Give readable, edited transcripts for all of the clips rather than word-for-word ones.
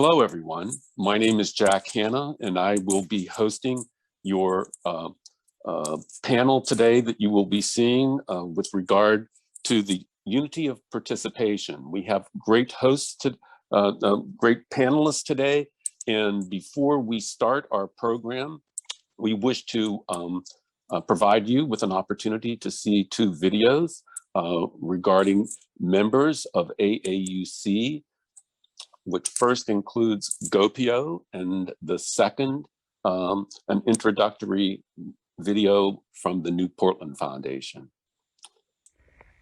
Hello, everyone. My name is Jack Hanna, and I will be hosting your panel today that you will be seeing with regard to the unity of participation. We have great hosts, great panelists today, and before we start our program, we wish to provide you with an opportunity to see two videos regarding members of AAUC, which first includes Gopio, and the second, an introductory video from the New Portland Foundation.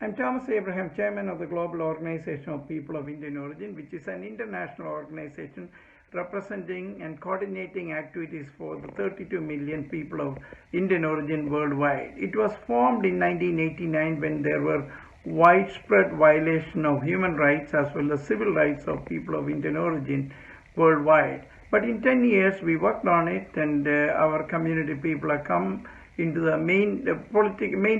I'm Thomas Abraham, Chairman of the Global Organization of People of Indian Origin, which is an international organization representing and coordinating activities for the 32 million people of Indian origin worldwide. It was formed in 1989 when there were widespread violation of human rights as well as civil rights of people of Indian origin worldwide. But in 10 years we worked on it, and our community people have come into the main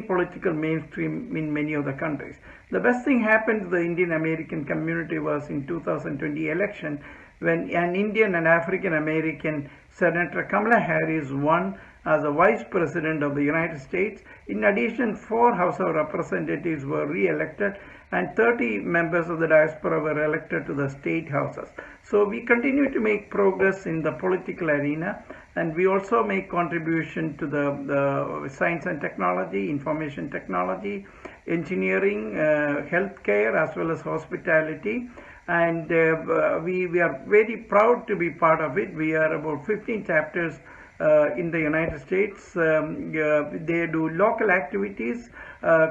political mainstream in many of the countries. The best thing happened to the Indian American community was in 2020 election, when an Indian and African American Senator Kamala Harris won as a Vice President of the United States. In addition, 4 House of Representatives were re-elected and 30 members of the diaspora were elected to the state houses. So we continue to make progress in the political arena, and we also make contribution to the science and technology, information technology, engineering, healthcare, as well as hospitality. And we are very proud to be part of it. We are about 15 chapters in the United States. They do local activities,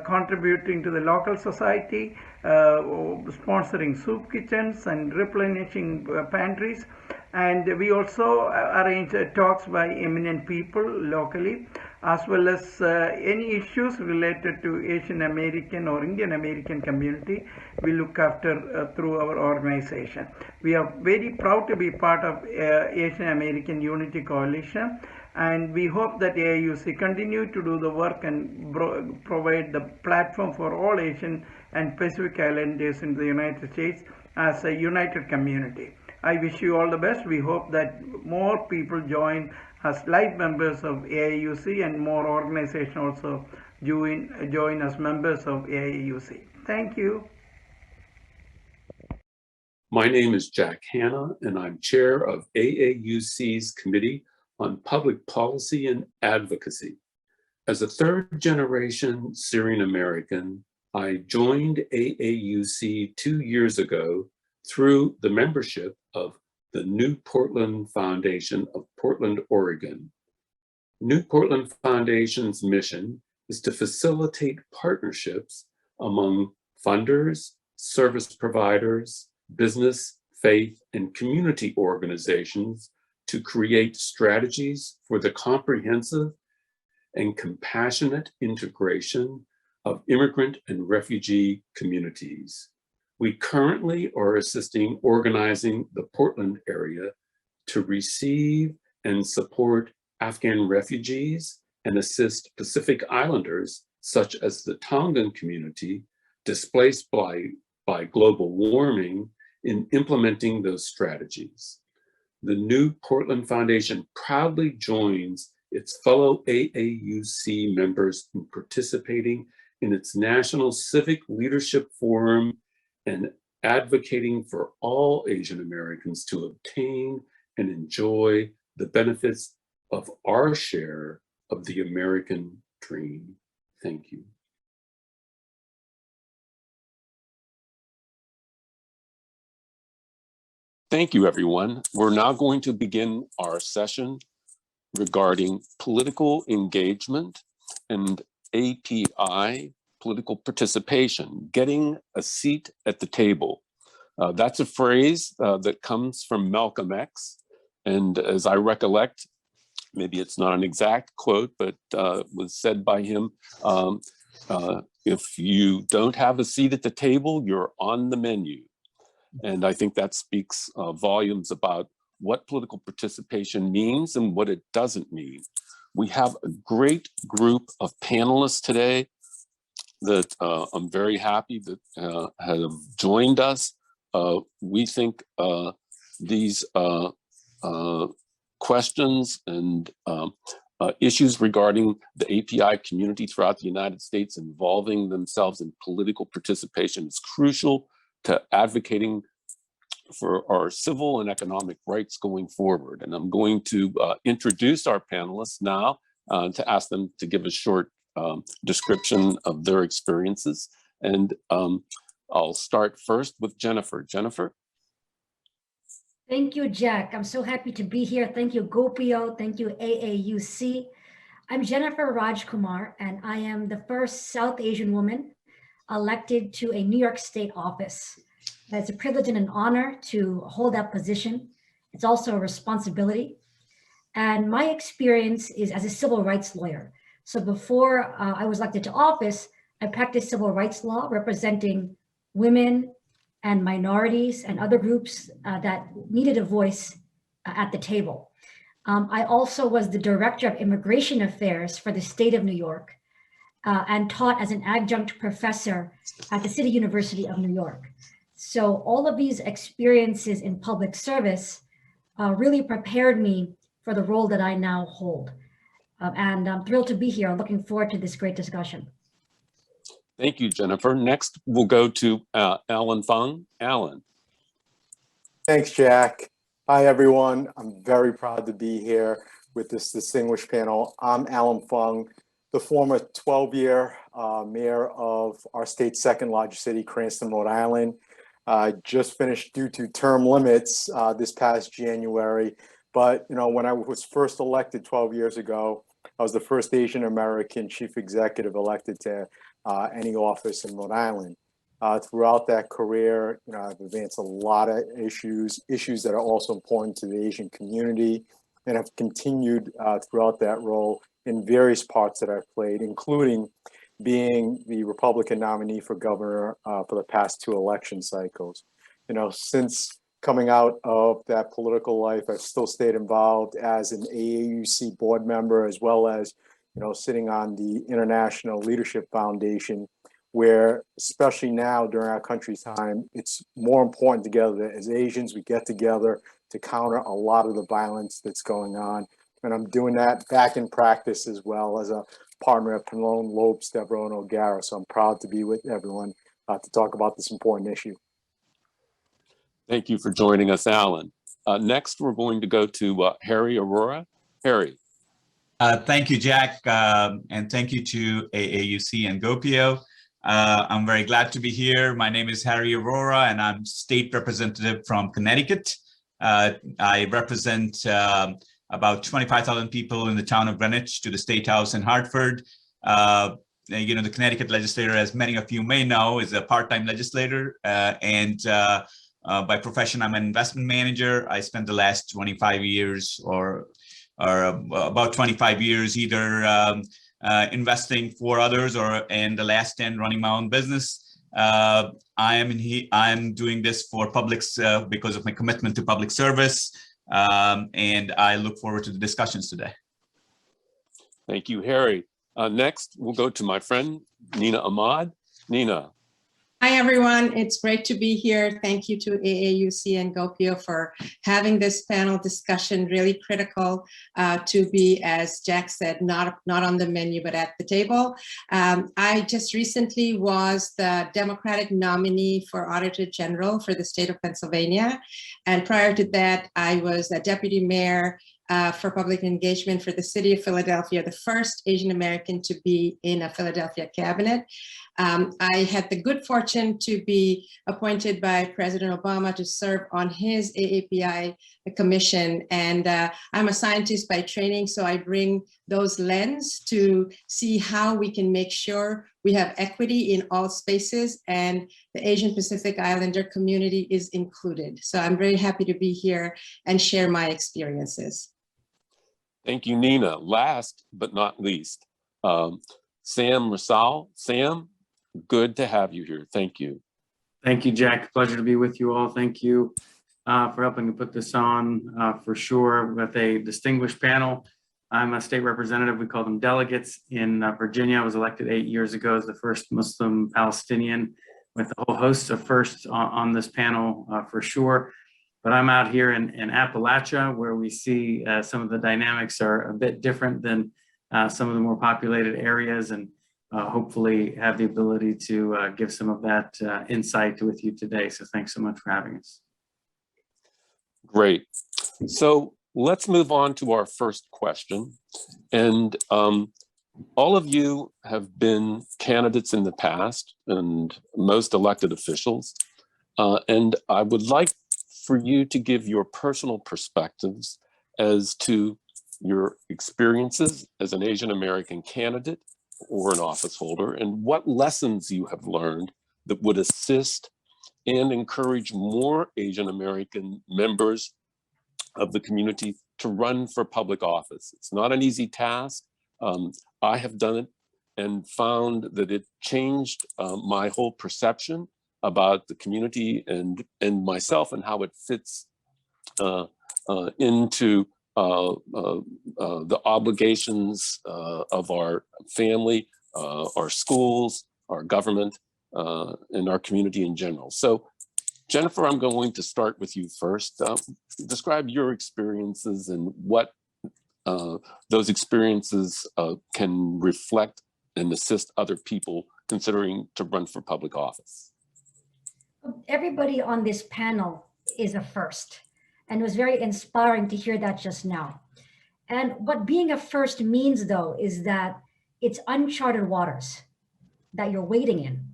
contributing to the local society, sponsoring soup kitchens and replenishing pantries. And we also arrange talks by eminent people locally, as well as any issues related to Asian American or Indian American community we look after through our organization. We are very proud to be part of Asian American Unity Coalition, and we hope that AAUC continue to do the work and provide the platform for all Asian and Pacific Islanders in the United States as a united community. I wish you all the best. We hope that more people join as live members of AAUC, and more organizations also join as members of AAUC. Thank you. My name is Jack Hanna, and I'm chair of AAUC's Committee on Public Policy and Advocacy. As a third-generation Syrian American, I joined AAUC 2 years ago through the membership of the New Portland Foundation of Portland, Oregon. New Portland Foundation's mission is to facilitate partnerships among funders, service providers, business, faith, and community organizations to create strategies for the comprehensive and compassionate integration of immigrant and refugee communities. We currently are assisting organizing the Portland area to receive and support Afghan refugees and assist Pacific Islanders, such as the Tongan community, displaced by global warming, in implementing those strategies. The New Portland Foundation proudly joins its fellow AAUC members in participating in its National Civic Leadership Forum and advocating for all Asian Americans to obtain and enjoy the benefits of our share of the American dream. Thank you. Thank you, everyone. We're now going to begin our session regarding political engagement and API, political participation, getting a seat at the table. That's a phrase that comes from Malcolm X. And as I recollect, maybe it's not an exact quote, but was said by him, if you don't have a seat at the table, you're on the menu. And I think that speaks volumes about what political participation means and what it doesn't mean. We have a great group of panelists today that I'm very happy that have joined us. We think these questions and issues regarding the API community throughout the United States involving themselves in political participation is crucial to advocating for our civil and economic rights going forward. And I'm going to introduce our panelists now to ask them to give a short description of their experiences. And I'll start first with Jennifer. Jennifer? Thank you, Jack. I'm so happy to be here. Thank you, Gopio. Thank you, AAUC. I'm Jennifer Rajkumar, and I am the first South Asian woman elected to a New York State office. It's a privilege and an honor to hold that position. It's also a responsibility. And my experience is as a civil rights lawyer. So before I was elected to office, I practiced civil rights law representing women and minorities and other groups that needed a voice at the table. I also was the director of immigration affairs for the state of New York and taught as an adjunct professor at the City University of New York. So all of these experiences in public service really prepared me for the role that I now hold. And I'm thrilled to be here. I'm looking forward to this great discussion. Thank you, Jennifer. Next, we'll go to Alan Fung. Alan. Thanks, Jack. Hi, everyone. I'm very proud to be here with this distinguished panel. I'm Alan Fung, the former 12-year mayor of our state's second largest city, Cranston, Rhode Island. Just finished due to term limits this past January. But when I was first elected 12 years ago, I was the first Asian American chief executive elected to any office in Rhode Island. Throughout that career, I've advanced a lot of issues that are also important to the Asian community, and have continued throughout that role in various parts that I've played, including being the Republican nominee for governor for the past 2 election cycles. Since coming out of that political life, I've still stayed involved as an AAUC board member, as well as sitting on the International Leadership Foundation, where especially now during our country's time, it's more important together as Asians, we get together to counter a lot of the violence that's going on. And I'm doing that back in practice as well as a partner at Pallone, Lopes, Devereaux, and O'Gara. So I'm proud to be with everyone to talk about this important issue. Thank you for joining us, Alan. Next, we're going to go to Harry Aurora. Harry. Thank you, Jack, and thank you to AAUC and Gopio. I'm very glad to be here. My name is Harry Aurora, and I'm state representative from Connecticut. I represent about 25,000 people in the town of Greenwich to the State House in Hartford. The Connecticut legislature, as many of you may know, is a part-time legislator, and by profession, I'm an investment manager. I spent the last 25 years or about 25 years either investing for others and the last 10 running my own business. I'm doing this for publics because of my commitment to public service, and I look forward to the discussions today. Thank you, Harry. Next, we'll go to my friend, Nina Ahmad. Nina. Hi, everyone. It's great to be here. Thank you to AAUC and Gopio for having this panel discussion, really critical to be, as Jack said, not on the menu, but at the table. I just recently was the Democratic nominee for Auditor General for the state of Pennsylvania. And prior to that, I was a deputy mayor for public engagement for the city of Philadelphia, the first Asian American to be in a Philadelphia cabinet. I had the good fortune to be appointed by President Obama to serve on his AAPI commission. And I'm a scientist by training, so I bring those lens to see how we can make sure we have equity in all spaces and the Asian Pacific Islander community is included. So I'm very happy to be here and share my experiences. Thank you, Nina. Last but not least, Sam Rasal. Sam, good to have you here. Thank you. Thank you, Jack. Pleasure to be with you all. Thank you for helping to put this on for sure with a distinguished panel. I'm a state representative. We call them delegates in Virginia. I was elected 8 years ago as the first Muslim Palestinian, with a whole host of firsts on this panel for sure. But I'm out here in Appalachia, where we see some of the dynamics are a bit different than some of the more populated areas, and hopefully have the ability to give some of that insight with you today. So thanks so much for having us. Great. So let's move on to our first question. And all of you have been candidates in the past and most elected officials. And I would like for you to give your personal perspectives as to your experiences as an Asian American candidate or an office holder, and what lessons you have learned that would assist and encourage more Asian American members of the community to run for public office. It's not an easy task. I have done it and found that it changed my whole perception about the community and myself and how it fits into the obligations of our family, our schools, our government, and our community in general. So Jennifer, I'm going to start with you first. Describe your experiences and what those experiences can reflect and assist other people considering to run for public office. Everybody on this panel is a first, and it was very inspiring to hear that just now. And what being a first means, though, is that it's uncharted waters that you're wading in.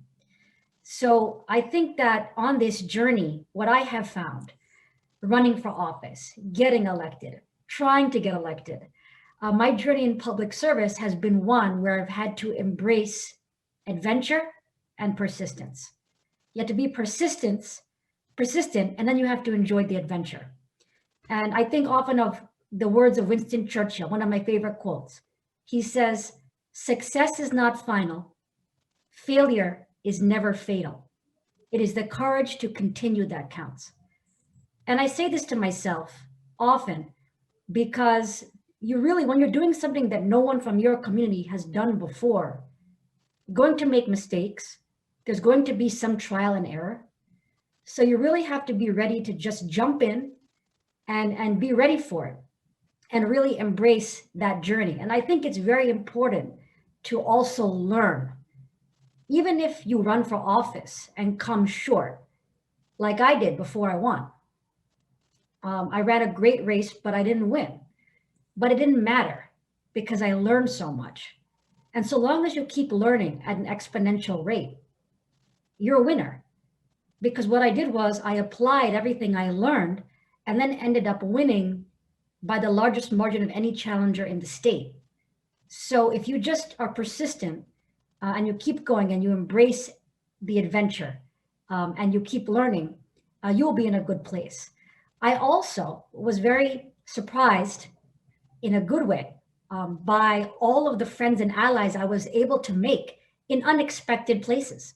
So I think that on this journey, what I have found, running for office, getting elected, trying to get elected, my journey in public service has been one where I've had to embrace adventure and persistence. You have to be persistent, and then you have to enjoy the adventure. And I think often of the words of Winston Churchill, one of my favorite quotes. He says, "Success is not final. Failure is never fatal. It is the courage to continue that counts." And I say this to myself often because you really, when you're doing something that no one from your community has done before, you're going to make mistakes. There's going to be some trial and error. So you really have to be ready to just jump in and be ready for it and really embrace that journey. And I think it's very important to also learn. Even if you run for office and come short, like I did before I won. I ran a great race, but I didn't win. But it didn't matter because I learned so much. And so long as you keep learning at an exponential rate, you're a winner. Because what I did was I applied everything I learned and then ended up winning by the largest margin of any challenger in the state. So if you just are persistent and you keep going and you embrace the adventure and you keep learning, you'll be in a good place. I also was very surprised in a good way by all of the friends and allies I was able to make in unexpected places.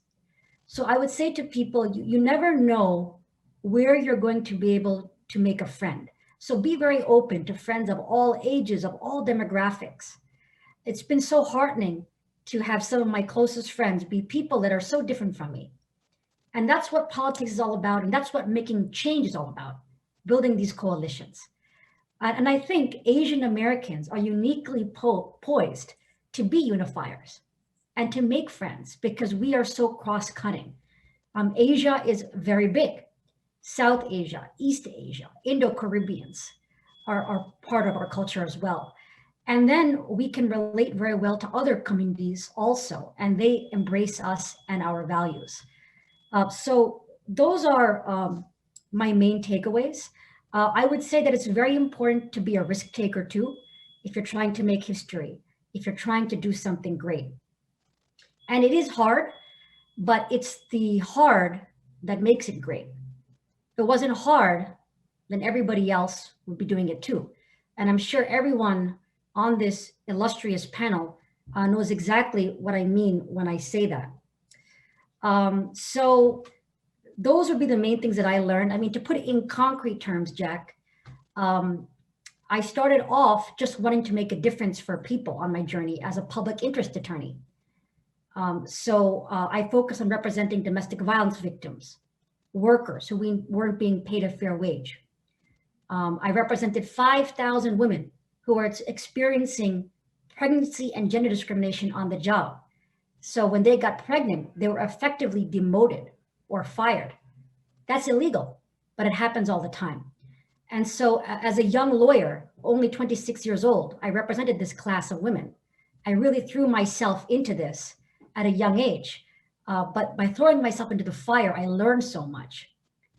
So I would say to people, you never know where you're going to be able to make a friend. So be very open to friends of all ages, of all demographics. It's been so heartening to have some of my closest friends be people that are so different from me. And that's what politics is all about. And that's what making change is all about, building these coalitions. And I think Asian Americans are uniquely poised to be unifiers and to make friends because we are so cross-cutting. Asia is very big. South Asia, East Asia, Indo-Caribbeans are part of our culture as well. And then we can relate very well to other communities also, and they embrace us and our values. So those are my main takeaways. I would say that it's very important to be a risk taker too, if you're trying to make history, if you're trying to do something great. And it is hard, but it's the hard that makes it great. If it wasn't hard, then everybody else would be doing it too. And I'm sure everyone on this illustrious panel knows exactly what I mean when I say that. So those would be the main things that I learned. I mean, to put it in concrete terms, Jack, I started off just wanting to make a difference for people on my journey as a public interest attorney. So I focus on representing domestic violence victims, workers who weren't being paid a fair wage. I represented 5,000 women who are experiencing pregnancy and gender discrimination on the job. So when they got pregnant, they were effectively demoted or fired. That's illegal, but it happens all the time. And so as a young lawyer, only 26 years old, I represented this class of women. I really threw myself into this at a young age. But by throwing myself into the fire, I learned so much.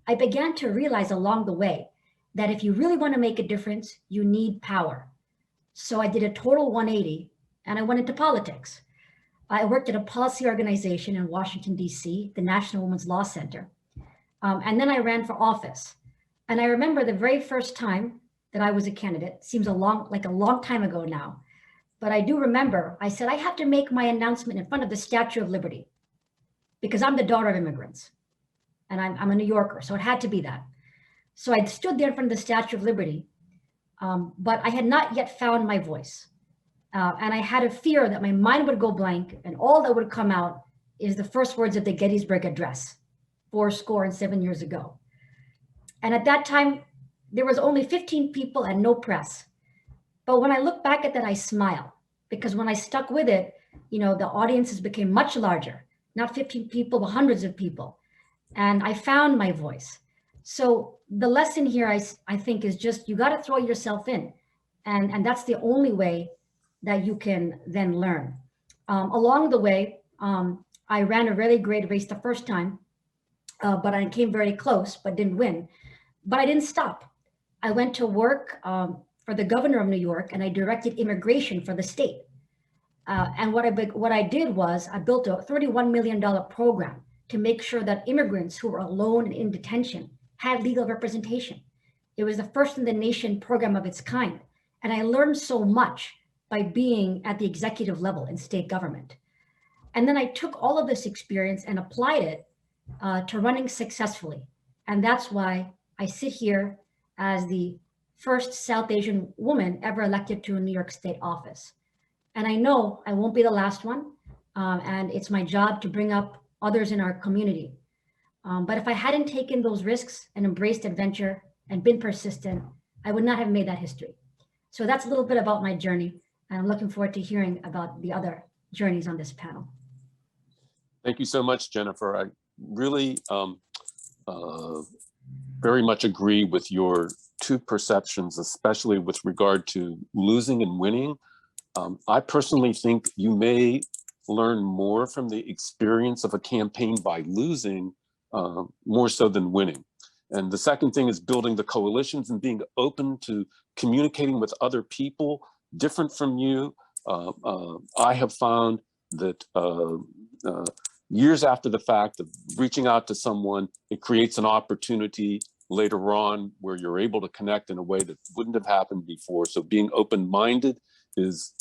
I began to realize along the way that if you really want to make a difference, you need power. So I did a total 180 and I went into politics. I worked at a policy organization in Washington, D.C., the National Women's Law Center. And then I ran for office. And I remember the very first time that I was a candidate, seems like a long time ago now, but I do remember I said, I have to make my announcement in front of the Statue of Liberty because I'm the daughter of immigrants and I'm a New Yorker, so it had to be that. So I stood there in front of the Statue of Liberty, but I had not yet found my voice. And I had a fear that my mind would go blank and all that would come out is the first words of the Gettysburg Address, 77 years ago. And at that time, there was only 15 people and no press. But when I look back at that, I smile because when I stuck with it, the audiences became much larger, not 15 people, but hundreds of people. And I found my voice. So the lesson here, I think, is just you got to throw yourself in. And that's the only way that you can then learn. Along the way, I ran a really great race the first time, but I came very close, but didn't win. But I didn't stop. I went to work for the governor of New York and I directed immigration for the state. And what I did was I built a $31 million program to make sure that immigrants who were alone and in detention had legal representation. It was the first in the nation program of its kind. And I learned so much by being at the executive level in state government. And then I took all of this experience and applied it to running successfully. And that's why I sit here as the first South Asian woman ever elected to a New York State office. And I know I won't be the last one. And it's my job to bring up others in our community. But if I hadn't taken those risks and embraced adventure and been persistent, I would not have made that history. So that's a little bit about my journey. And I'm looking forward to hearing about the other journeys on this panel. Thank you so much, Jennifer. I really very much agree with your two perceptions, especially with regard to losing and winning. I personally think you may learn more from the experience of a campaign by losing more so than winning. And the second thing is building the coalitions and being open to communicating with other people different from you. I have found that years after the fact of reaching out to someone, it creates an opportunity later on where you're able to connect in a way that wouldn't have happened before. So being open-minded is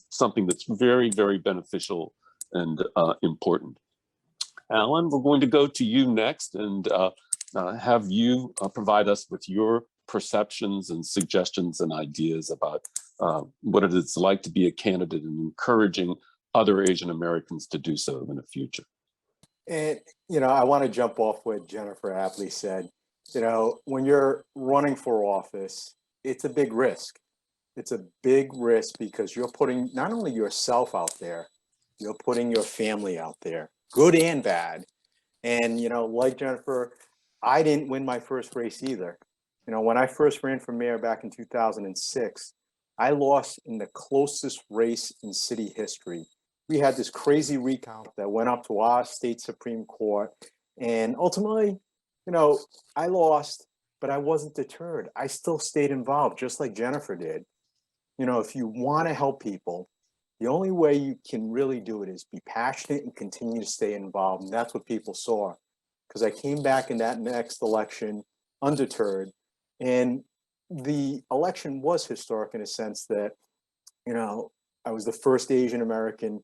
something that's very, very beneficial and important. Alan, we're going to go to you next and have you provide us with your perceptions and suggestions and ideas about what it is like to be a candidate and encouraging other Asian Americans to do so in the future. And, I want to jump off what Jennifer aptly said. When you're running for office, it's a big risk. It's a big risk because you're putting not only yourself out there, you're putting your family out there, good and bad. And, like Jennifer, I didn't win my first race either. When I first ran for mayor back in 2006, I lost in the closest race in city history. We had this crazy recount that went up to our state Supreme Court. And ultimately, I lost, but I wasn't deterred. I still stayed involved, just like Jennifer did. If you want to help people, the only way you can really do it is be passionate and continue to stay involved. And that's what people saw. Because I came back in that next election undeterred. And the election was historic in a sense that, I was the first Asian American,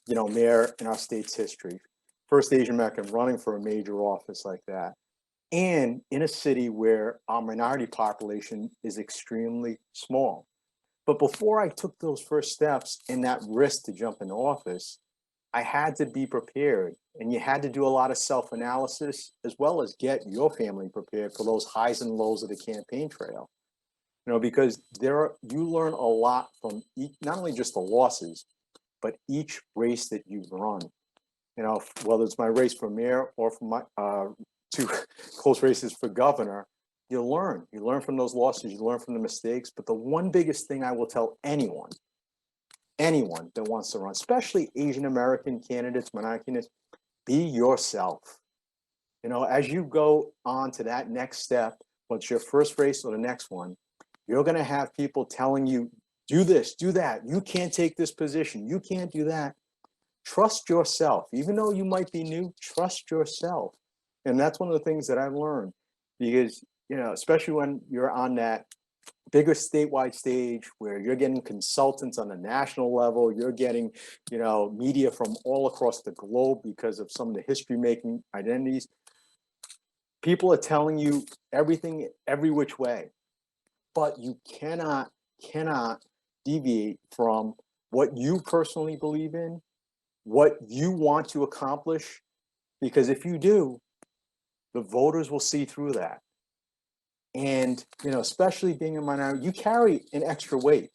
mayor in our state's history. First Asian American running for a major office like that. And in a city where our minority population is extremely small. But before I took those first steps in that risk to jump into office, I had to be prepared, and you had to do a lot of self-analysis as well as get your family prepared for those highs and lows of the campaign trail. Because you learn a lot from not only just the losses, but each race that you've run. Whether it's my race for mayor or for my two close races for governor, you learn from those losses, you learn from the mistakes. But the one biggest thing I will tell anyone that wants to run, especially Asian American candidates, minority candidates, be yourself. As you go on to that next step, whether it's your first race or the next one, you're going to have people telling you, do this, do that. You can't take this position. You can't do that. Trust yourself. Even though you might be new, trust yourself. And that's one of the things that I've learned, because, especially when you're on that bigger statewide stage where you're getting consultants on the national level, you're getting, media from all across the globe because of some of the history making identities. People are telling you everything, every which way, but you cannot deviate from what you personally believe in, what you want to accomplish, because if you do, the voters will see through that. And, especially being a minority, you carry an extra weight.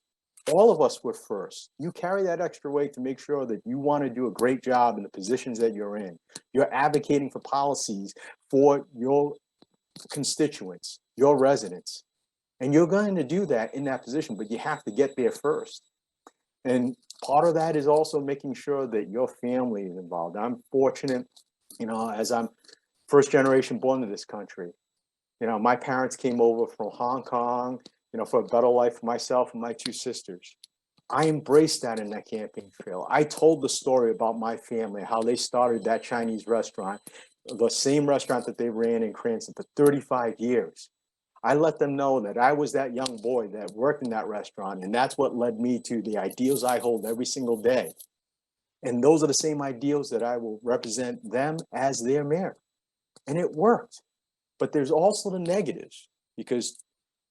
All of us were first. You carry that extra weight to make sure that you want to do a great job in the positions that you're in. You're advocating for policies for your constituents, your residents. And you're going to do that in that position, but you have to get there first. And part of that is also making sure that your family is involved. I'm fortunate, as I'm first generation born to this country. My parents came over from Hong Kong, for a better life for myself and my two sisters. I embraced that in that campaign trail. I told the story about my family, how they started that Chinese restaurant, the same restaurant that they ran in Cranston for 35 years. I let them know that I was that young boy that worked in that restaurant, and that's what led me to the ideals I hold every single day. And those are the same ideals that I will represent them as their mayor. And it worked. But there's also the negatives, because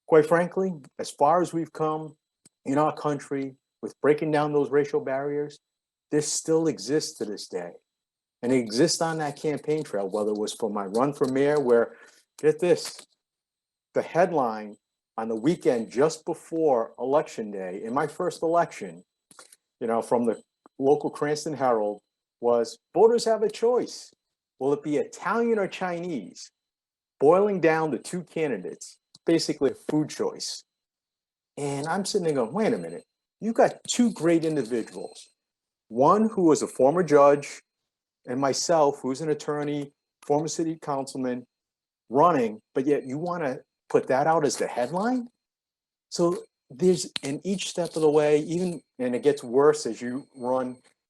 quite frankly, as far as we've come in our country with breaking down those racial barriers, this still exists to this day. And it exists on that campaign trail, whether it was for my run for mayor, where, get this, the headline on the weekend just before election day, in my first election, from the local Cranston Herald, was voters have a choice. Will it be Italian or Chinese? Boiling down the two candidates, basically a food choice. And I'm sitting there going, wait a minute, you've got two great individuals. One who was a former judge, and myself, who's an attorney, former city councilman, running, but yet you want to put that out as the headline? So there's, in each step of the way, and it gets worse as you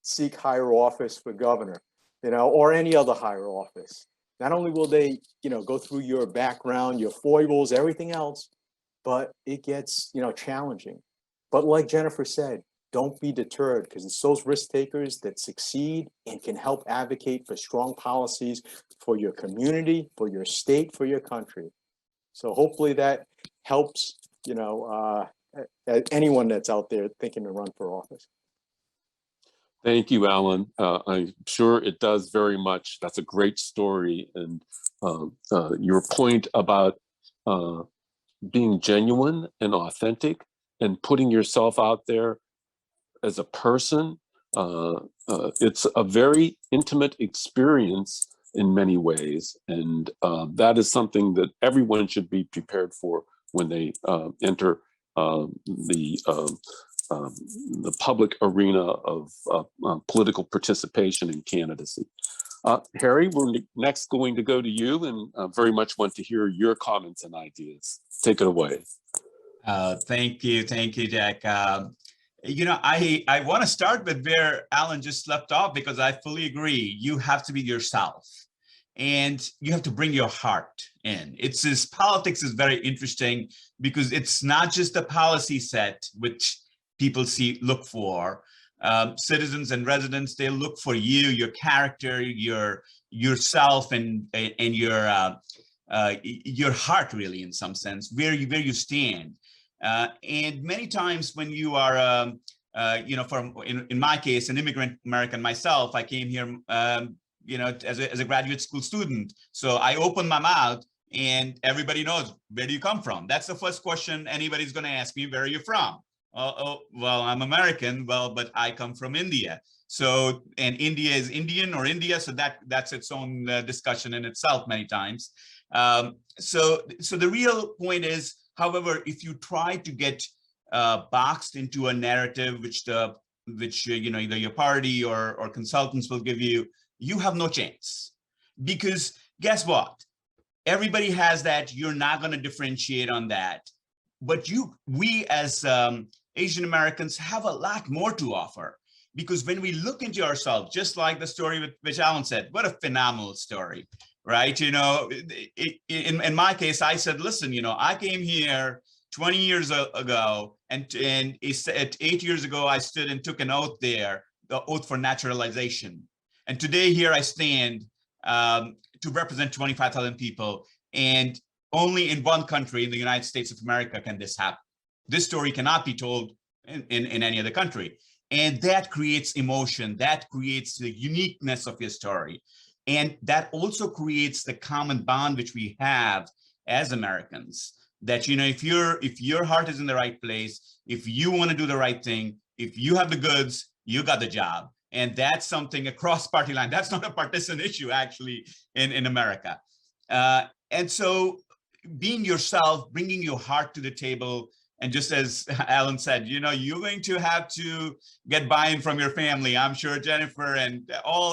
seek higher office for governor, or any other higher office. Not only will they, go through your background, your foibles, everything else, but it gets, challenging. But like Jennifer said, don't be deterred, because it's those risk takers that succeed and can help advocate for strong policies for your community, for your state, for your country. So hopefully that helps, anyone that's out there thinking to run for office. Thank you, Alan. I'm sure it does very much. That's a great story. And your point about being genuine and authentic and putting yourself out there as a person, it's a very intimate experience in many ways. And that is something that everyone should be prepared for when they enter the public arena of political participation and candidacy. Harry, we're next going to go to you, and very much want to hear your comments and ideas. Take it away. Thank you, Jack. I want to start with where Alan just left off, because I fully agree. You have to be yourself, and you have to bring your heart in. Politics is very interesting, because it's not just a policy set which people look for. Citizens and residents, they look for you, your character, yourself, and your heart, really, in some sense, where you stand. And many times when you are in my case, an immigrant American myself, I came here, as a graduate school student. So I opened my mouth and everybody knows, where do you come from? That's the first question anybody's going to ask me, where are you from? Well, I'm American. Well, but I come from India. So, and India is Indian or India. So that's its own discussion in itself many times. So the real point is, however, if you try to get boxed into a narrative, which either your party or consultants will give you, you have no chance. Because guess what? Everybody has that. You're not going to differentiate on that. But we as Asian Americans have a lot more to offer. Because when we look into ourselves, just like the story which Alan said, what a phenomenal story, right? In my case, I said, listen, I came here 20 years ago, and 8 years ago, I stood and took an oath there, the oath for naturalization. And today here I stand to represent 25,000 people. And only in one country, in the United States of America, can this happen. This story cannot be told in any other country. And that creates emotion, that creates the uniqueness of your story. And that also creates the common bond which we have as Americans, that, if your heart is in the right place, if you want to do the right thing, if you have the goods, you got the job. And that's something across party line. That's not a partisan issue, actually, in America. And so being yourself, bringing your heart to the table, and just as Alan said, you're going to have to get buy-in from your family. I'm sure Jennifer and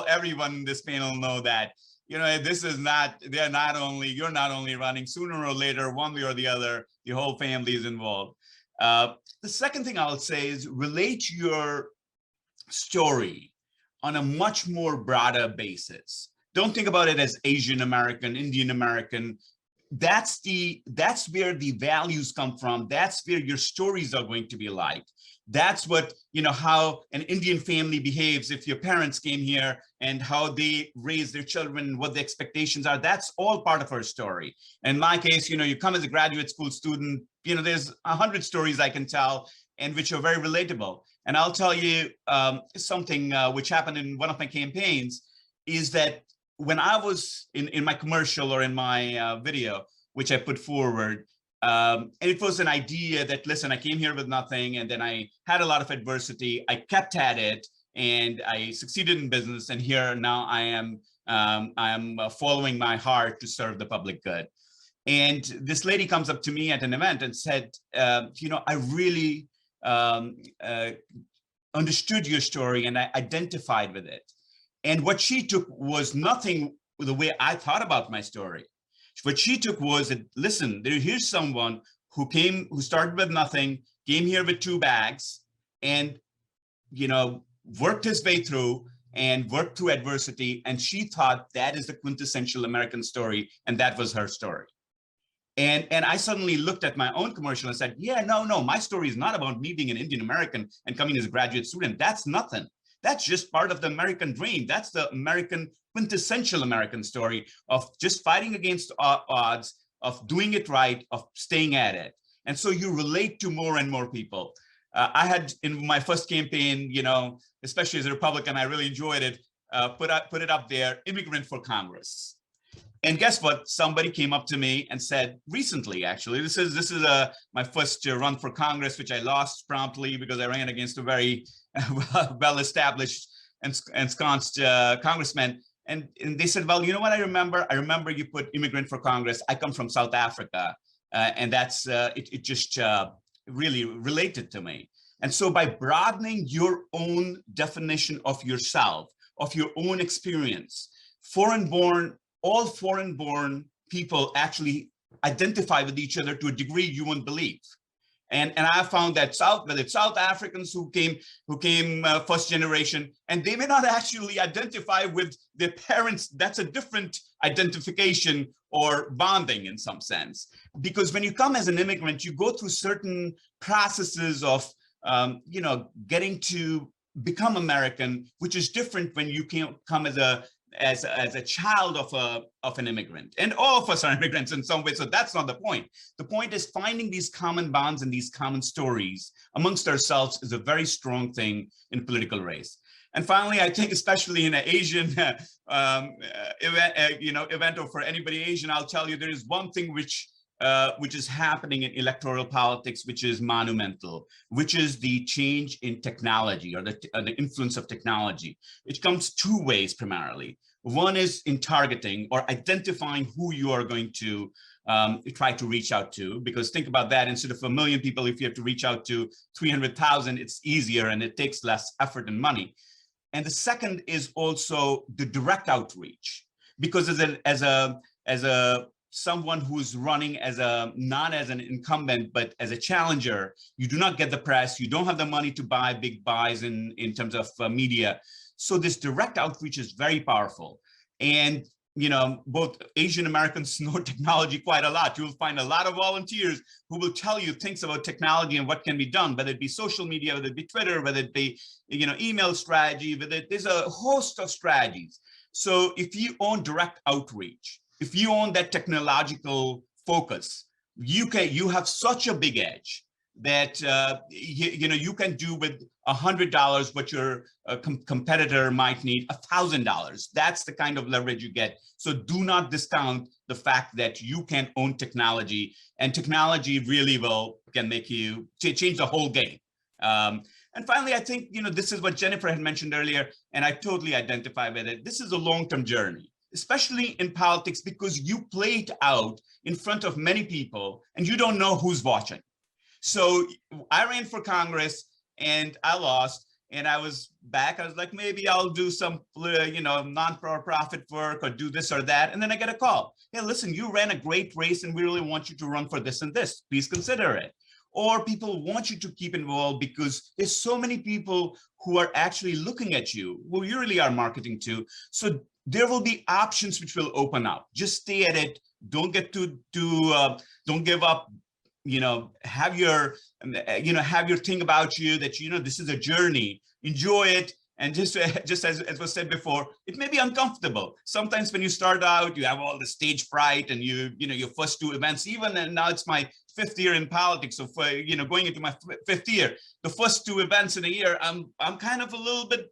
everyone in this panel know that, this is not, you're not only running, sooner or later, one way or the other, your whole family is involved. The second thing I'll say is relate your story on a much more broader basis. Don't think about it as Asian American, Indian American. That's where the values come from. That's where your stories are going to be like. That's what, how an Indian family behaves if your parents came here, and how they raise their children, what the expectations are. That's all part of our story. In my case, you come as a graduate school student, there's 100 stories I can tell, and which are very relatable. And I'll tell you something which happened in one of my campaigns, is that when I was in my commercial or in my video, which I put forward, and it was an idea that, listen, I came here with nothing, and then I had a lot of adversity. I kept at it, and I succeeded in business. And here now I am following my heart to serve the public good. And this lady comes up to me at an event and said, I really understood your story, and I identified with it. And what she took was nothing the way I thought about my story. What she took was that, listen, here's someone who started with nothing, came here with 2 bags, and, worked his way through and worked through adversity. And she thought that is the quintessential American story. And that was her story. And I suddenly looked at my own commercial and said, yeah, no, my story is not about me being an Indian American and coming as a graduate student. That's nothing. That's just part of the American dream. That's the quintessential American story of just fighting against odds, of doing it right, of staying at it. And so you relate to more and more people. I had, in my first campaign, especially as a Republican, I really enjoyed it, put it up there, immigrant for Congress. And guess what? Somebody came up to me and said, recently, actually, this is my first run for Congress, which I lost promptly because I ran against a very well-established and ensconced congressman. And they said, well, you know what I remember? I remember you put immigrant for Congress. I come from South Africa. And that's, it just really related to me. And so by broadening your own definition of yourself, of your own experience, all foreign-born people actually identify with each other to a degree you wouldn't believe. And I found that whether it's South Africans who came first generation, and they may not actually identify with their parents. That's a different identification or bonding in some sense. Because when you come as an immigrant, you go through certain processes of, getting to become American, which is different when you come as a as a child of an immigrant. And all of us are immigrants in some way, so that's not the point. The point is finding these common bonds and these common stories amongst ourselves is a very strong thing in political race. And finally, I think especially in an Asian event, or for anybody Asian, I'll tell you there is one thing which is happening in electoral politics, which is monumental, which is the change in technology, or the influence of technology. It comes two ways primarily. One is in targeting, or identifying who you are going to try to reach out to, because think about that, instead of 1 million people, if you have to reach out to 300,000, it's easier and it takes less effort and money. And the second is also the direct outreach, because as a someone who's running not as an incumbent, but as a challenger, you do not get the press, you don't have the money to buy big buys in terms of media. So this direct outreach is very powerful. And both Asian Americans know technology quite a lot. You'll find a lot of volunteers who will tell you things about technology and what can be done, whether it be social media, whether it be Twitter, whether it be email strategy, there's a host of strategies. So if you own direct outreach, if you own that technological focus, you have such a big edge that you can do with $100 what your competitor might need $1,000. That's the kind of leverage you get. So do not discount the fact that you can own technology, and technology really can make you change the whole game. And finally, I think this is what Jennifer had mentioned earlier, and I totally identify with it. This is a long-term journey, especially in politics, because you play it out in front of many people and you don't know who's watching. So I ran for Congress and I lost, and I was back. I was like, maybe I'll do some, non-profit work or do this or that. And then I get a call. Hey, listen, you ran a great race and we really want you to run for this and this. Please consider it. Or people want you to keep involved because there's so many people who are actually looking at you, who you really are marketing to. So there will be options which will open up. Just stay at it. Don't get don't give up. Have your thing about you that, this is a journey. Enjoy it. And just as was said before, it may be uncomfortable. Sometimes when you start out, you have all the stage fright and your first 2 events, and now it's my 5th year in politics. So for, going into my 5th year, the first 2 events in a year, I'm kind of a little bit,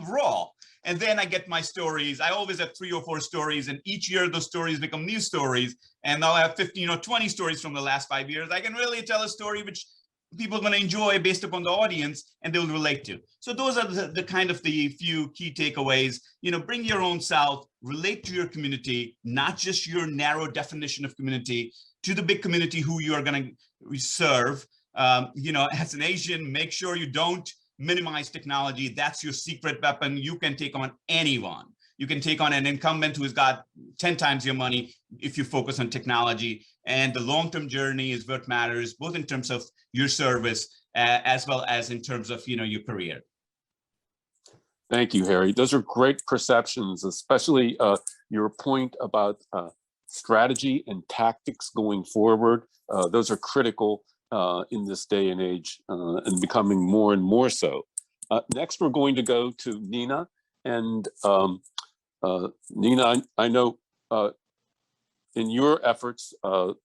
raw. And then I get my stories. I always have 3 or 4 stories, and each year those stories become new stories. And now I have 15 or 20 stories from the last 5 years. I can really tell a story which people are going to enjoy based upon the audience and they'll relate to. So those are the kind of the few key takeaways. Bring your own self, relate to your community, not just your narrow definition of community, to the big community who you are going to serve. As an Asian, make sure you don't minimize technology. That's your secret weapon. You can take on anyone. You can take on an incumbent who's got 10 times your money if you focus on technology. And the long-term journey is what matters, both in terms of your service as well as in terms of your career. Thank you, Harry. Those are great perceptions, especially your point about strategy and tactics going forward. Those are critical in this day and age and becoming more and more so. Next, we're going to go to Nina. And Nina, I know in your efforts,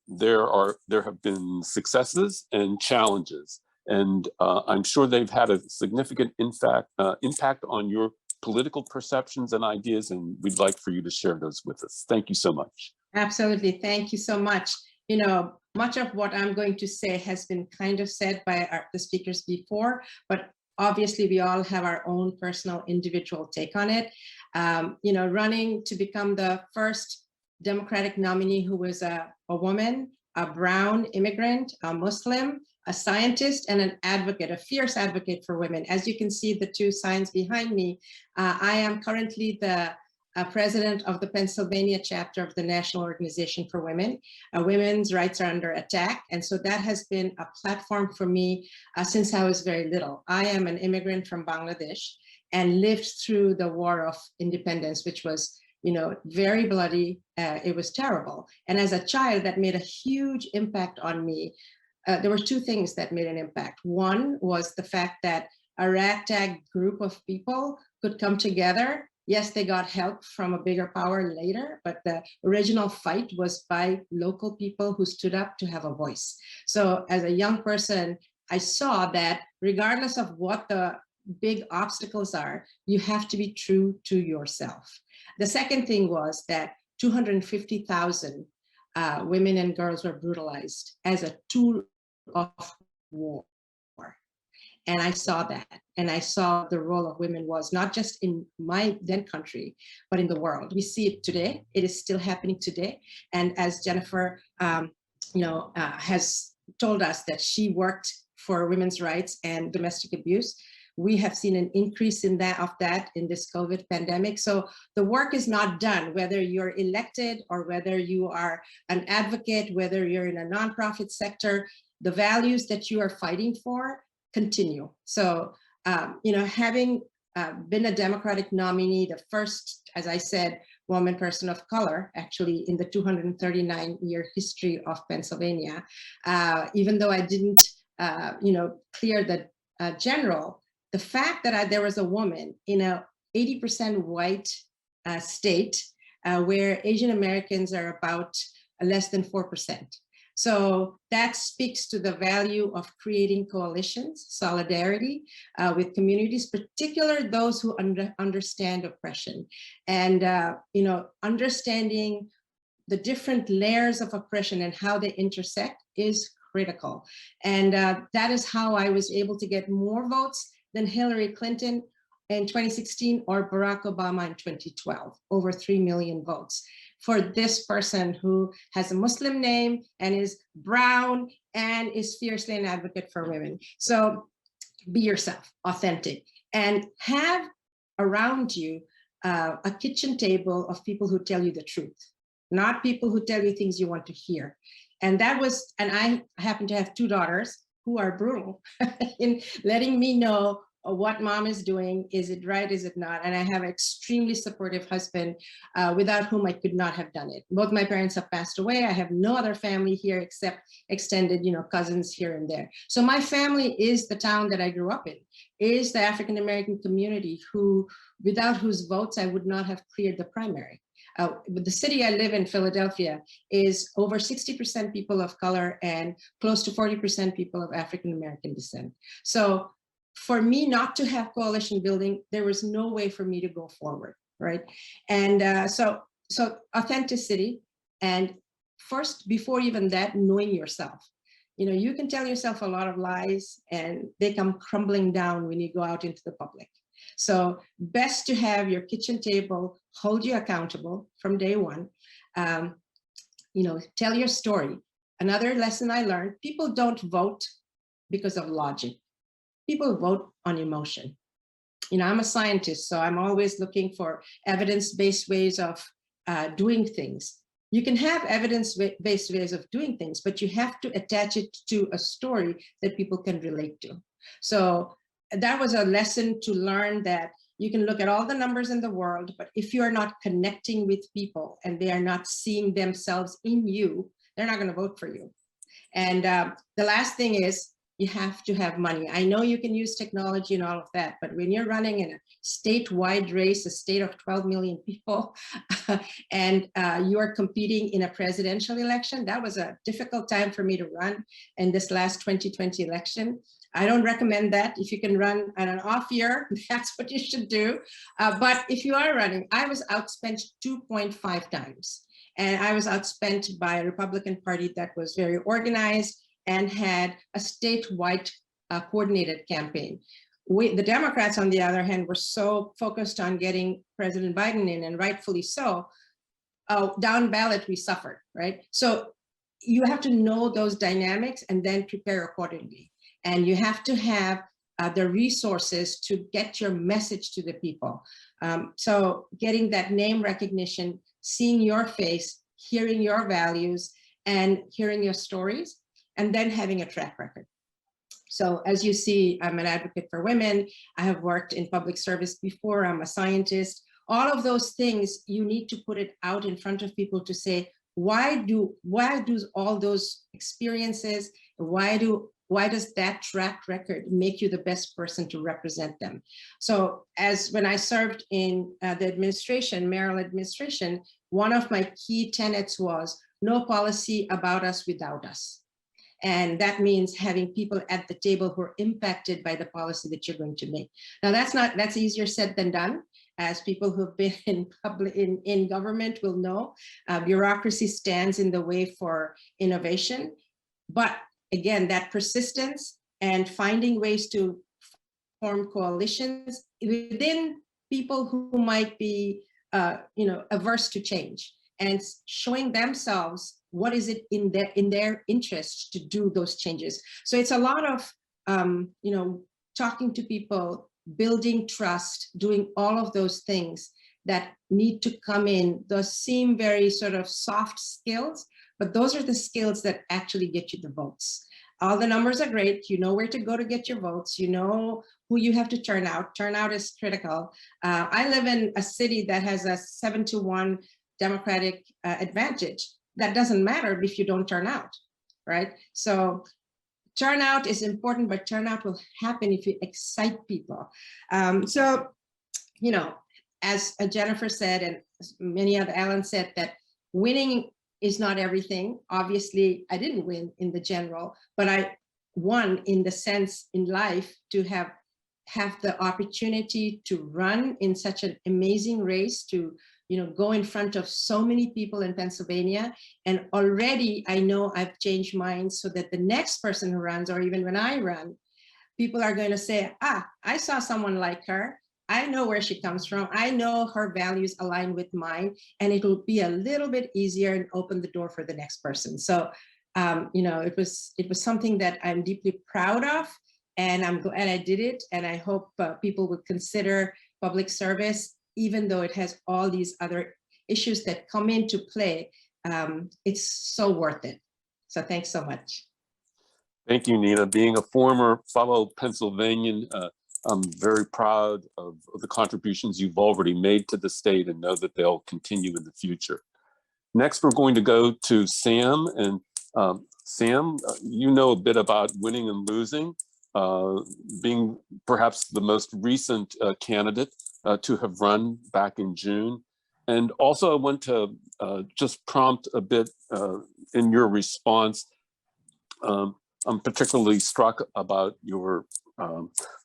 there have been successes and challenges. And I'm sure they've had a significant impact on your political perceptions and ideas, and we'd like for you to share those with us. Thank you so much. Absolutely. Thank you so much. Much of what I'm going to say has been kind of said by the speakers before, but obviously we all have our own personal individual take on it. Running to become the first Democratic nominee who was a woman, a brown immigrant, a Muslim, a scientist, and an advocate, a fierce advocate for women. As you can see, the 2 signs behind me, I am currently the president of the Pennsylvania chapter of the National Organization for Women. Women's rights are under attack. And so that has been a platform for me since I was very little. I am an immigrant from Bangladesh and lived through the War of Independence, which was very bloody. It was terrible. And as a child, that made a huge impact on me. There were 2 things that made an impact. One was the fact that a ragtag group of people could come together Yes, they got help from a bigger power later, but the original fight was by local people who stood up to have a voice. So as a young person, I saw that regardless of what the big obstacles are, you have to be true to yourself. The second thing was that 250,000 women and girls were brutalized as a tool of war. And I saw that, and I saw the role of women was not just in my then country, but in the world. We see it today. It is still happening today. And as Jennifer, has told us that she worked for women's rights and domestic abuse, we have seen an increase in that in this COVID pandemic. So the work is not done, whether you're elected or whether you are an advocate, whether you're in a nonprofit sector, the values that you are fighting for continue. So, having been a Democratic nominee, the first, as I said, woman person of color, actually in the 239-year history of Pennsylvania, even though I didn't, clear the general, the fact that there was a woman in a 80% white state where Asian Americans are about less than 4%. So that speaks to the value of creating coalitions, solidarity with communities, particularly those who understand oppression, and understanding the different layers of oppression and how they intersect is critical. And that is how I was able to get more votes than Hillary Clinton in 2016 or Barack Obama in 2012, over 3 million votes. For this person who has a Muslim name and is brown and is fiercely an advocate for women. So be yourself, authentic, and have around you a kitchen table of people who tell you the truth, not people who tell you things you want to hear. And I happen to have 2 daughters who are brutal in letting me know what mom is doing. Is it right? Is it not? And I have an extremely supportive husband without whom I could not have done it. Both my parents have passed away. I have no other family here except extended, cousins here and there. So my family is the town that I grew up in, is the African-American community without whose votes I would not have cleared the primary. The city I live in, Philadelphia, is over 60% people of color and close to 40% people of African-American descent. So for me not to have coalition building, there was no way for me to go forward, right? And so authenticity, and first, before even that, knowing yourself. You can tell yourself a lot of lies and they come crumbling down when you go out into the public. So best to have your kitchen table hold you accountable from day one. Tell your story. Another lesson I learned, people don't vote because of logic. People vote on emotion. I'm a scientist, so I'm always looking for evidence-based ways of doing things. You can have evidence-based ways of doing things, but you have to attach it to a story that people can relate to. So that was a lesson to learn, that you can look at all the numbers in the world, but if you are not connecting with people and they are not seeing themselves in you, they're not going to vote for you. And the last thing is, you have to have money. I know you can use technology and all of that, but when you're running in a statewide race, a state of 12 million people, and you are competing in a presidential election, that was a difficult time for me to run in this last 2020 election. I don't recommend that. If you can run on an off year, that's what you should do. But if you are running, I was outspent 2.5 times. And I was outspent by a Republican Party that was very organized and had a statewide coordinated campaign. The Democrats, on the other hand, were so focused on getting President Biden in, and rightfully so. Down ballot, we suffered, right? So you have to know those dynamics and then prepare accordingly. And you have to have the resources to get your message to the people. So getting that name recognition, seeing your face, hearing your values, and hearing your stories, and then having a track record. So as you see, I'm an advocate for women. I have worked in public service before. I'm a scientist. All of those things, you need to put it out in front of people to say, why do all those experiences, why do why does that track record make you the best person to represent them? So when I served in the administration, mayoral administration, one of my key tenets was no policy about us without us. And that means having people at the table who are impacted by the policy that you're going to make. Now that's easier said than done. As people who've been in government will know, bureaucracy stands in the way for innovation. But again, that persistence and finding ways to form coalitions within people who might be averse to change, and showing themselves what is it in their interest to do those changes. So it's a lot of talking to people, building trust, doing all of those things that need to come in. Those seem very sort of soft skills, but those are the skills that actually get you the votes. All the numbers are great. You know where to go to get your votes. You know who you have to turn out. Turnout is critical. I live in a city that has a 7-to-1 Democratic advantage. That doesn't matter if you don't turn out, right? So turnout is important, but turnout will happen if you excite people. So, as Jennifer said, and many of Alan said, that winning is not everything. Obviously, I didn't win in the general, but I won in the sense in life to have the opportunity to run in such an amazing race, to go in front of so many people in Pennsylvania. And already I know I've changed minds so that the next person who runs, or even when I run, people are going to say, I saw someone like her. I know where she comes from. I know her values align with mine, and it will be a little bit easier and open the door for the next person. So, it was something that I'm deeply proud of, and I'm glad I did it. And I hope people would consider public service, even though it has all these other issues that come into play. It's so worth it. So thanks so much. Thank you, Nina. Being a former fellow Pennsylvanian, I'm very proud of the contributions you've already made to the state, and know that they'll continue in the future. Next, we're going to go to Sam. And Sam, you know a bit about winning and losing, being perhaps the most recent candidate to have run back in June. And also I want to just prompt a bit in your response. I'm particularly struck about your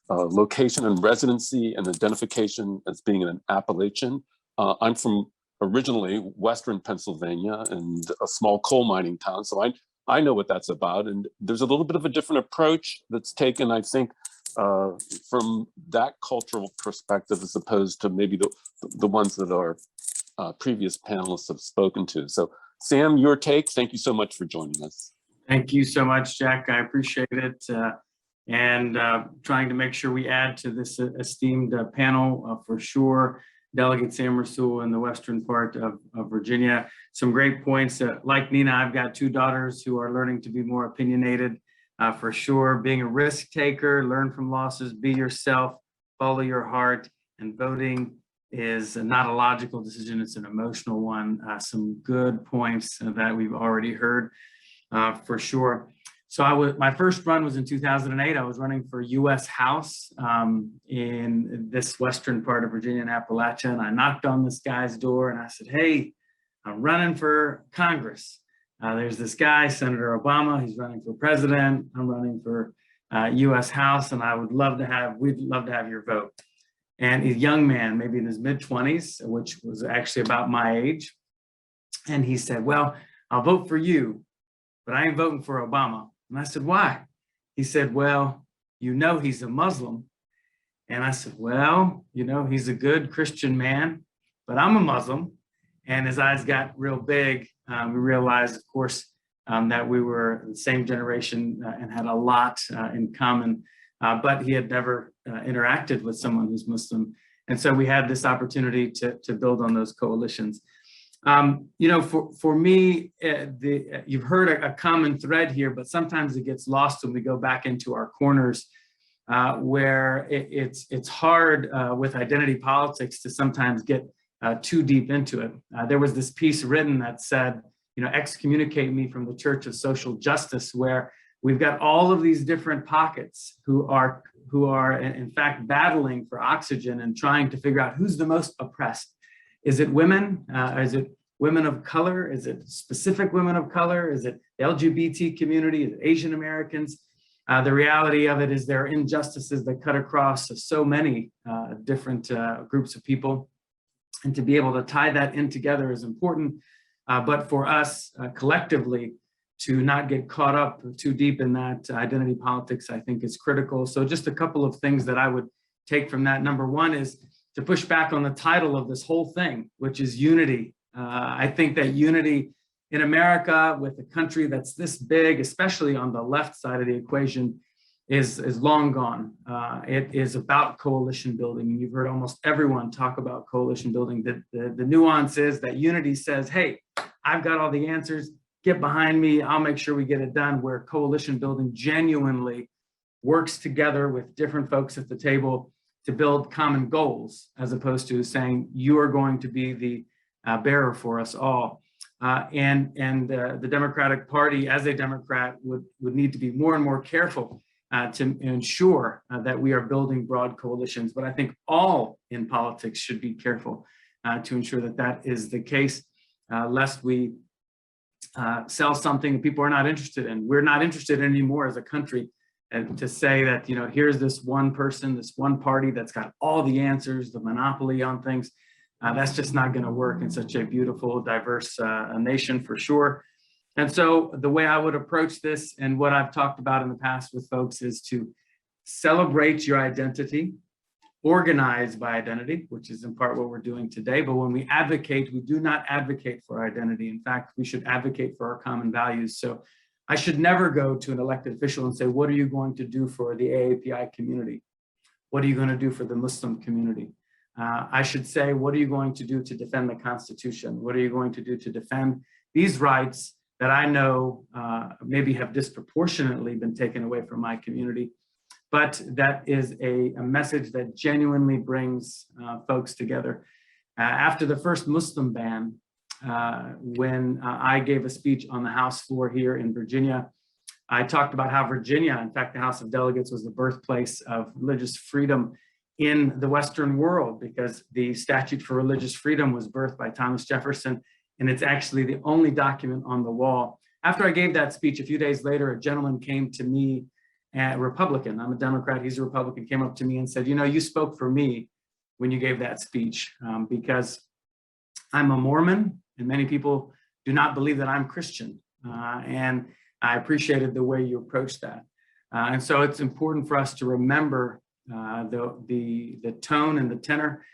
location and residency and identification as being an Appalachian. I'm from originally Western Pennsylvania, and a small coal mining town. So I know what that's about. And there's a little bit of a different approach that's taken, I think, from that cultural perspective, as opposed to maybe the ones that our previous panelists have spoken to. So Sam, your take. Thank you so much for joining us. Thank you so much, Jack. I appreciate it. And trying to make sure we add to this esteemed panel for sure. Delegate Sam Rasool in the western part of Virginia. Some great points. Like Nina, I've got 2 daughters who are learning to be more opinionated for sure. Being a risk taker, learn from losses, be yourself, follow your heart, and voting is not a logical decision, it's an emotional one. Some good points that we've already heard for sure. So my first run was in 2008. I was running for U.S. House in this western part of Virginia and Appalachia. And I knocked on this guy's door and I said, hey, I'm running for Congress. There's this guy, Senator Obama, he's running for president. I'm running for U.S. House, and we'd love to have your vote. And he's a young man, maybe in his mid-20s, which was actually about my age. And he said, well, I'll vote for you, but I ain't voting for Obama. And I said, why? He said, well, he's a Muslim. And I said, well, he's a good Christian man, but I'm a Muslim. And his eyes got real big. We realized, of course, that we were the same generation and had a lot in common, but he had never interacted with someone who's Muslim. And so we had this opportunity to build on those coalitions. For me, you've heard a common thread here, but sometimes it gets lost when we go back into our corners, where it's hard with identity politics to sometimes get too deep into it. There was this piece written that said, excommunicate me from the Church of Social Justice, where We've got all of these different pockets who are in fact battling for oxygen and trying to figure out who's the most oppressed. Is it women? Is it women of color? Is it specific women of color? Is it the LGBT community? Is it Asian Americans? The reality of it is there are injustices that cut across so many different groups of people. And to be able to tie that in together is important. But for us collectively, to not get caught up too deep in that identity politics, I think is critical. So just a couple of things that I would take from that. Number one is to push back on the title of this whole thing, which is unity. I think that unity in America with a country that's this big, especially on the left side of the equation, is long gone. It is about coalition building. And you've heard almost everyone talk about coalition building. The nuance is that unity says, hey, I've got all the answers. Get behind me, I'll make sure we get it done, where coalition building genuinely works together with different folks at the table to build common goals, as opposed to saying, you are going to be the bearer for us all. The Democratic Party, as a Democrat, would need to be more and more careful to ensure that we are building broad coalitions. But I think all in politics should be careful to ensure that that is the case, lest we sell something people are not interested in. We're not interested in anymore as a country, and to say that, you know, here's this one person, this one party that's got all the answers, the monopoly on things, that's just not going to work in such a beautiful, diverse nation, for sure. And so the way I would approach this, and what I've talked about in the past with folks, is to celebrate your identity, organize by identity, which is in part what we're doing today. But when we advocate, we do not advocate for identity. In fact, we should advocate for our common values. So I should never go to an elected official and say, what are you going to do for the AAPI community? What are you going to do for the Muslim community? I should say, what are you going to do to defend the Constitution? What are you going to do to defend these rights that I know maybe have disproportionately been taken away from my community? But that is a message that genuinely brings folks together. After the first Muslim ban, when I gave a speech on the House floor here in Virginia, I talked about how Virginia, in fact, the House of Delegates, was the birthplace of religious freedom in the Western world, because the statute for religious freedom was birthed by Thomas Jefferson, and it's actually the only document on the wall. After I gave that speech, a few days later, a gentleman came to me, a Republican, I'm a Democrat, he's a Republican, came up to me and said, you know, you spoke for me when you gave that speech, because I'm a Mormon and many people do not believe that I'm Christian. And I appreciated the way you approached that. And so it's important for us to remember the tone and the tenor.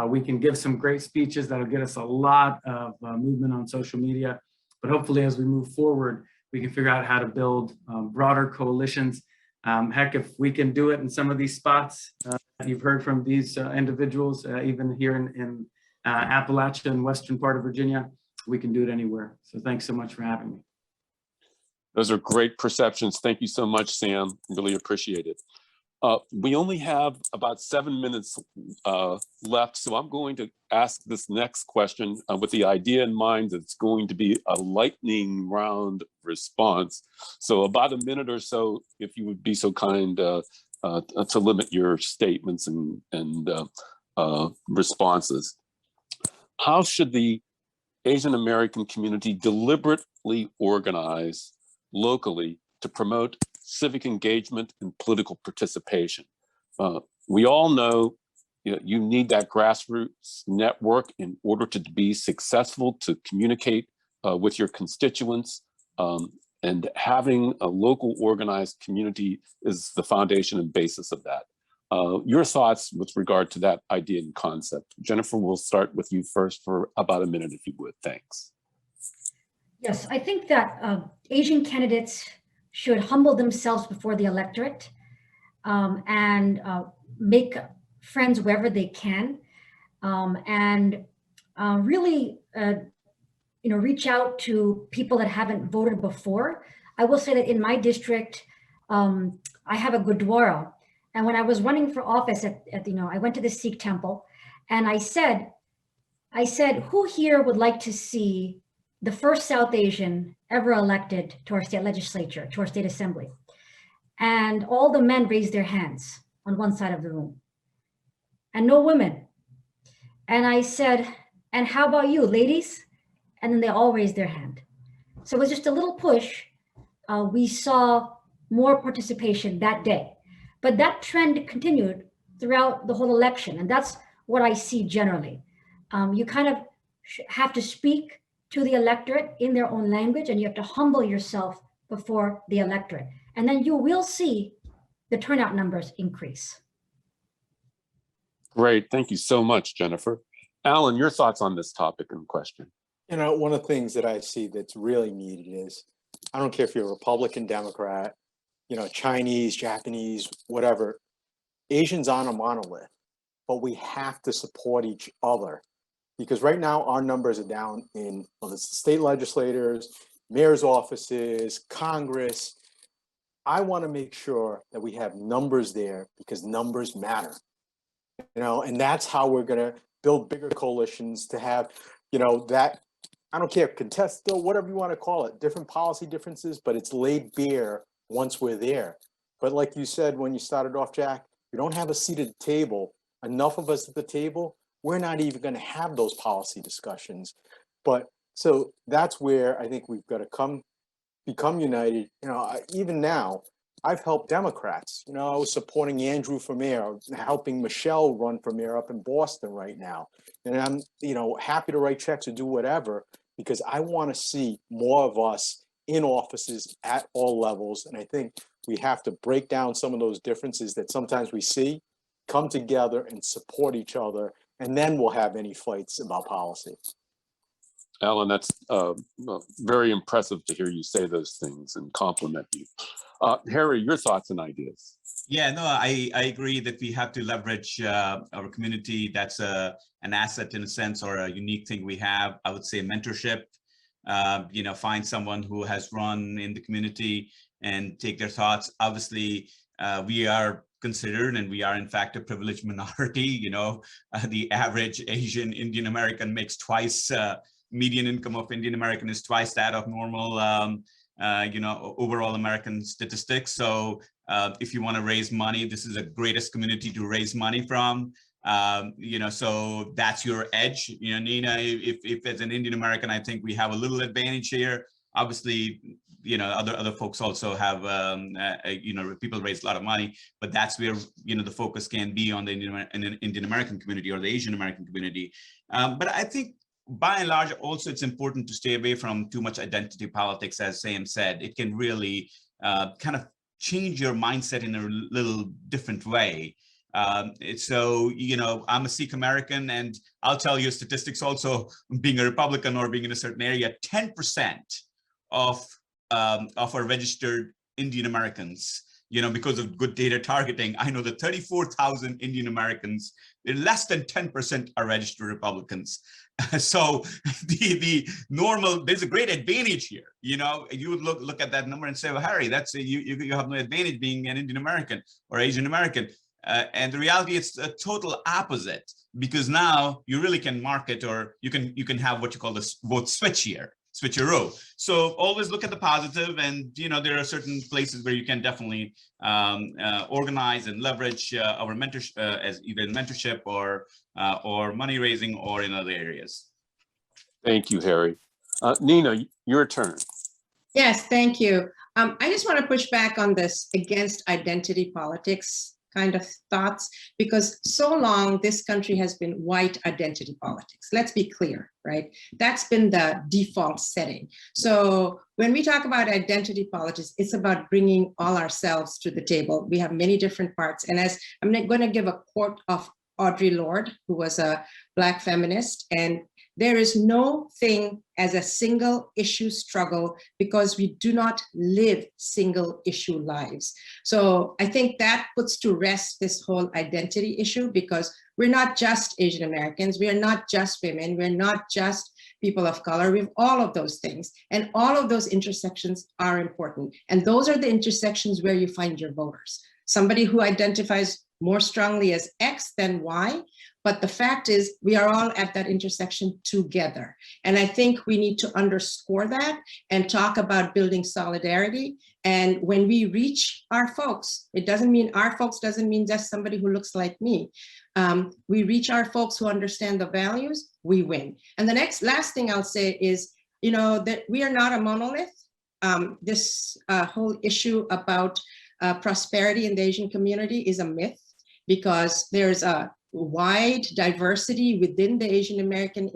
We can give some great speeches that'll get us a lot of movement on social media, but hopefully as we move forward, we can figure out how to build broader coalitions. Heck, if we can do it in some of these spots, you've heard from these individuals, even here in Appalachia and western part of Virginia, we can do it anywhere. So thanks so much for having me. Those are great perceptions. Thank you so much, Sam. Really appreciate it. We only have about 7 minutes left, so I'm going to ask this next question with the idea in mind that it's going to be a lightning round response. So about a minute or so, if you would be so kind to limit your statements and responses. How should the Asian American community deliberately organize locally to promote civic engagement and political participation? We all know, you need that grassroots network in order to be successful, to communicate with your constituents, and having a local organized community is the foundation and basis of that. Your thoughts with regard to that idea and concept. Jennifer, we'll start with you first for about a minute, if you would. Thanks. Yes, I think that Asian candidates should humble themselves before the electorate and make friends wherever they can, and really, reach out to people that haven't voted before. I will say that in my district, I have a Gurdwara, and when I was running for office I went to the Sikh temple, and I said, who here would like to see the first South Asian ever elected to our state legislature, to our state assembly. And all the men raised their hands on one side of the room and no women. And I said, and how about you, ladies? And then they all raised their hand. So it was just a little push. We saw more participation that day, but that trend continued throughout the whole election. And that's what I see generally. You kind of have to speak to the electorate in their own language, and you have to humble yourself before the electorate. And then you will see the turnout numbers increase. Great. Thank you so much, Jennifer. Alan, your thoughts on this topic and question? You know, one of the things that I see that's really needed is, I don't care if you're a Republican, Democrat, you know, Chinese, Japanese, whatever, Asians aren't a monolith, but we have to support each other, because right now our numbers are down in, well, it's the state legislators, mayor's offices, Congress. I want to make sure that we have numbers there, because numbers matter, you know, and that's how we're going to build bigger coalitions to have, you know, that, I don't care, contest, still, whatever you want to call it, different policy differences, but it's laid bare once we're there. But like you said, when you started off, Jack, we don't have a seat at the table, enough of us at the table, we're not even going to have those policy discussions. But so that's where I think we've got to become united. You know, even now, I've helped Democrats. You know, I was supporting Andrew for mayor, helping Michelle run for mayor up in Boston right now. And I'm, you know, happy to write checks or do whatever, because I want to see more of us in offices at all levels. And I think we have to break down some of those differences that sometimes we see, come together and support each other, and then we'll have any fights about policy. Alan, that's very impressive to hear you say those things and compliment you. Harry, your thoughts and ideas? Yeah, no, I agree that we have to leverage our community. That's an asset in a sense, or a unique thing we have. I would say mentorship, you know, find someone who has run in the community and take their thoughts. Obviously, we are considered, and we are in fact a privileged minority. You know, the average Asian Indian American makes twice, median income of Indian American is twice that of normal, you know, overall American statistics. So if you want to raise money, this is the greatest community to raise money from. You know, so that's your edge. You know, Nina, if as an Indian American, I think we have a little advantage here. Obviously, you know, other folks also have, you know, people raise a lot of money, but that's where, you know, the focus can be on the Indian American community or the Asian American community. But I think by and large, also it's important to stay away from too much identity politics, as Sam said. It can really kind of change your mindset in a little different way. So, you know, I'm a Sikh American, and I'll tell you statistics also, being a Republican or being in a certain area, 10% of our registered Indian Americans, you know, because of good data targeting, I know that 34,000 Indian Americans, less than 10% are registered Republicans. So the normal, there's a great advantage here. You know, you would look at that number and say, well, Harry, that's you have no advantage being an Indian American or Asian American. And the reality, it's a total opposite, because now you really can market, or you can have what you call the vote switcheroo. So always look at the positive, and you know, there are certain places where you can definitely organize and leverage our mentorship, as either mentorship or money raising, or in other areas. Thank you, Harry. Nina, your turn. Yes, thank you. I just want to push back on this against identity politics kind of thoughts, because so long this country has been white identity politics. Let's be clear, right? That's been the default setting. So when we talk about identity politics, it's about bringing all ourselves to the table. We have many different parts. And as I'm going to give a quote of Audre Lorde, who was a Black feminist, and there is no thing as a single issue struggle, because we do not live single issue lives. So I think that puts to rest this whole identity issue, because we're not just Asian Americans, we are not just women, we're not just people of color, we have all of those things. And all of those intersections are important. And those are the intersections where you find your voters. Somebody who identifies more strongly as X than Y, but the fact is we are all at that intersection together. And I think we need to underscore that and talk about building solidarity. And when we reach our folks, it doesn't mean our folks doesn't mean just somebody who looks like me. We reach our folks who understand the values, we win. And the last thing I'll say is, you know, that we are not a monolith. This whole issue about prosperity in the Asian community is a myth, because there's a wide diversity within the Asian American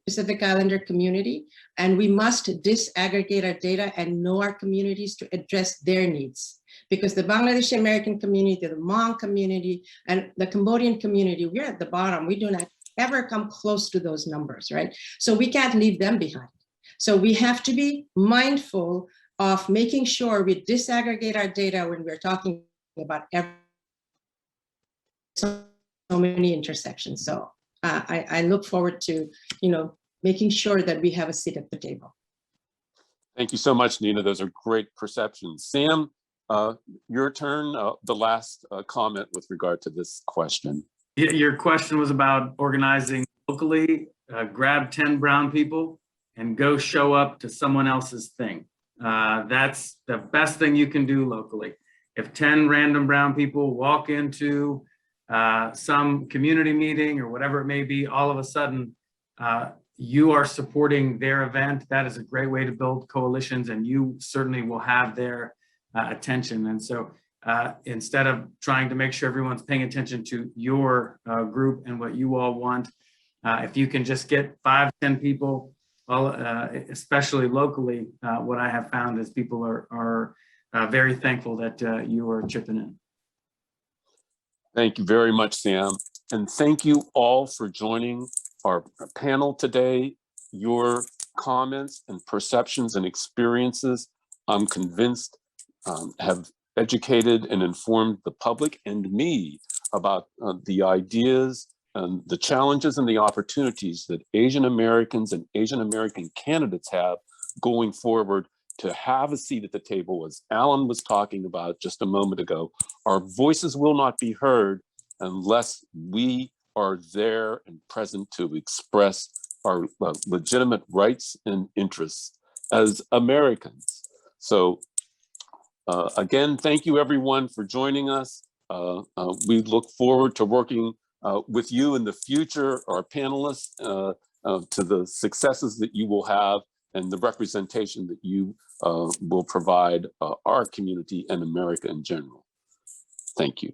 Pacific Islander community, and we must disaggregate our data and know our communities to address their needs. Because the Bangladeshi American community, the Hmong community, and the Cambodian community, we're at the bottom. We do not ever come close to those numbers, right? So we can't leave them behind. So we have to be mindful of making sure we disaggregate our data when we're talking about so many intersections. So I look forward to, you know, making sure that we have a seat at the table. Thank you so much, Nina. Those are great perceptions. Sam, your turn, the last comment with regard to this question. Your question was about organizing locally. Grab 10 brown people and go show up to someone else's thing. That's the best thing you can do locally. If 10 random brown people walk into some community meeting or whatever it may be, all of a sudden you are supporting their event. That is a great way to build coalitions, and you certainly will have their attention. And so instead of trying to make sure everyone's paying attention to your group and what you all want, if you can just get 5, 10 people, especially locally, what I have found is people are very thankful that you are chipping in. Thank you very much, Sam. And thank you all for joining our panel today. Your comments and perceptions and experiences, I'm convinced, have educated and informed the public and me about the ideas and the challenges and the opportunities that Asian Americans and Asian American candidates have going forward to have a seat at the table. As Alan was talking about just a moment ago, our voices will not be heard unless we are there and present to express our legitimate rights and interests as Americans. So again, thank you everyone for joining us. We look forward to working with you in the future, our panelists, to the successes that you will have and the representation that you will provide our community and America in general. Thank you.